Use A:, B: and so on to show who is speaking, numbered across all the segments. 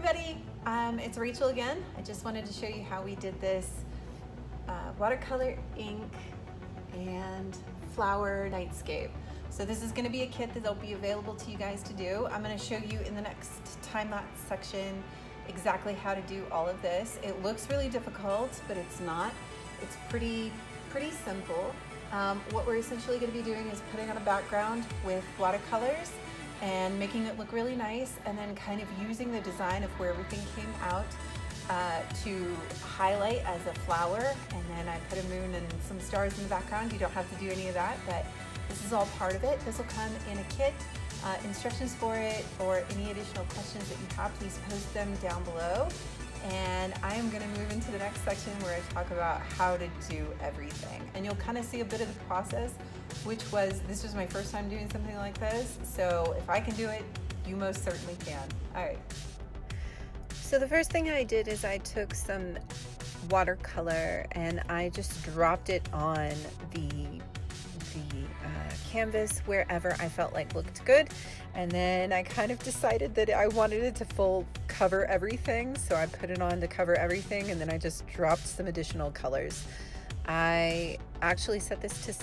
A: everybody, it's Rachel again. I just wanted to show you how we did this watercolor ink and flower nightscape. So this is going to be a kit that will be available to you guys to do. I'm going to show you in the next time-lapse section exactly how to do all of this. It looks really difficult, but it's not. It's pretty simple. What we're essentially going to be doing is putting on a background with watercolors and making it look really nice, and then kind of using the design of where everything came out to highlight as a flower. And then I put a moon and some stars in the background. You don't have to do any of that, but this is all part of it. This will come in a kit. Instructions for it or any additional questions that you have, please post them down below. And I am going to move into the next section where I talk about how to do everything. And you'll kind of see a bit of the process, this was my first time doing something like this. So if I can do it, you most certainly can. All right. So the first thing I did is I took some watercolor and I just dropped it on the canvas wherever I felt like looked good. And then I kind of decided that I wanted it to full cover everything, so I put it on to cover everything, and then I just dropped some additional colors. I actually set this to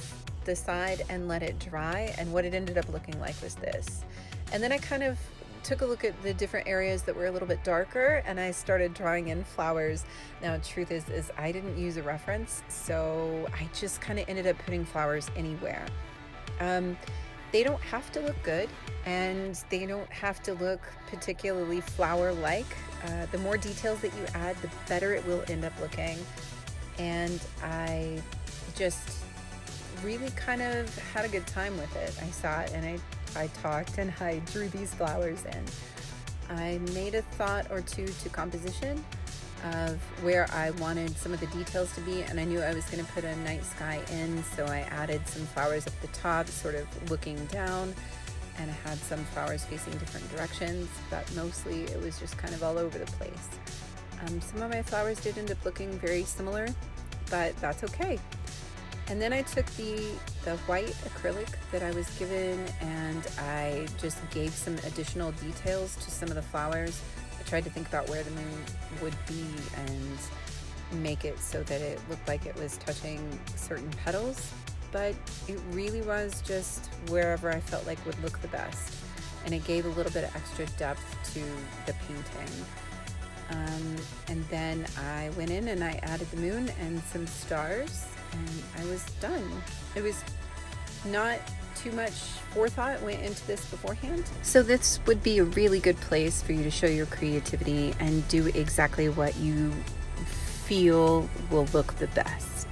A: the side and let it dry, and what it ended up looking like was this. And then I kind of took a look at the different areas that were a little bit darker, and I started drawing in flowers. Now the truth is I didn't use a reference, so I just kind of ended up putting flowers anywhere. They don't have to look good, and they don't have to look particularly flower-like. The more details that you add, the better it will end up looking. And I just really kind of had a good time with it. I sat and I talked and I drew these flowers in. I made a thought or two to composition of where I wanted some of the details to be, and I knew I was going to put a night sky in, so I added some flowers up the top, sort of looking down, and I had some flowers facing different directions, but mostly it was just kind of all over the place. Some of my flowers did end up looking very similar, but that's okay. And then I took the white acrylic that I was given, and I just gave some additional details to some of the flowers. I tried to think about where the moon would be and make it so that it looked like it was touching certain petals, but it really was just wherever I felt like would look the best. And it gave a little bit of extra depth to the painting. And then I went in and I added the moon and some stars, and I was done. It was not too much forethought went into this beforehand. So this would be a really good place for you to show your creativity and do exactly what you feel will look the best.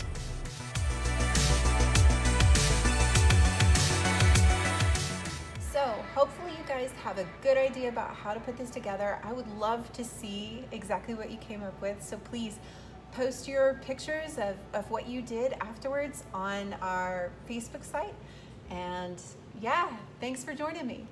A: So hopefully you guys have a good idea about how to put this together. I would love to see exactly what you came up with, so please post your pictures of what you did afterwards on our Facebook site. And yeah, thanks for joining me.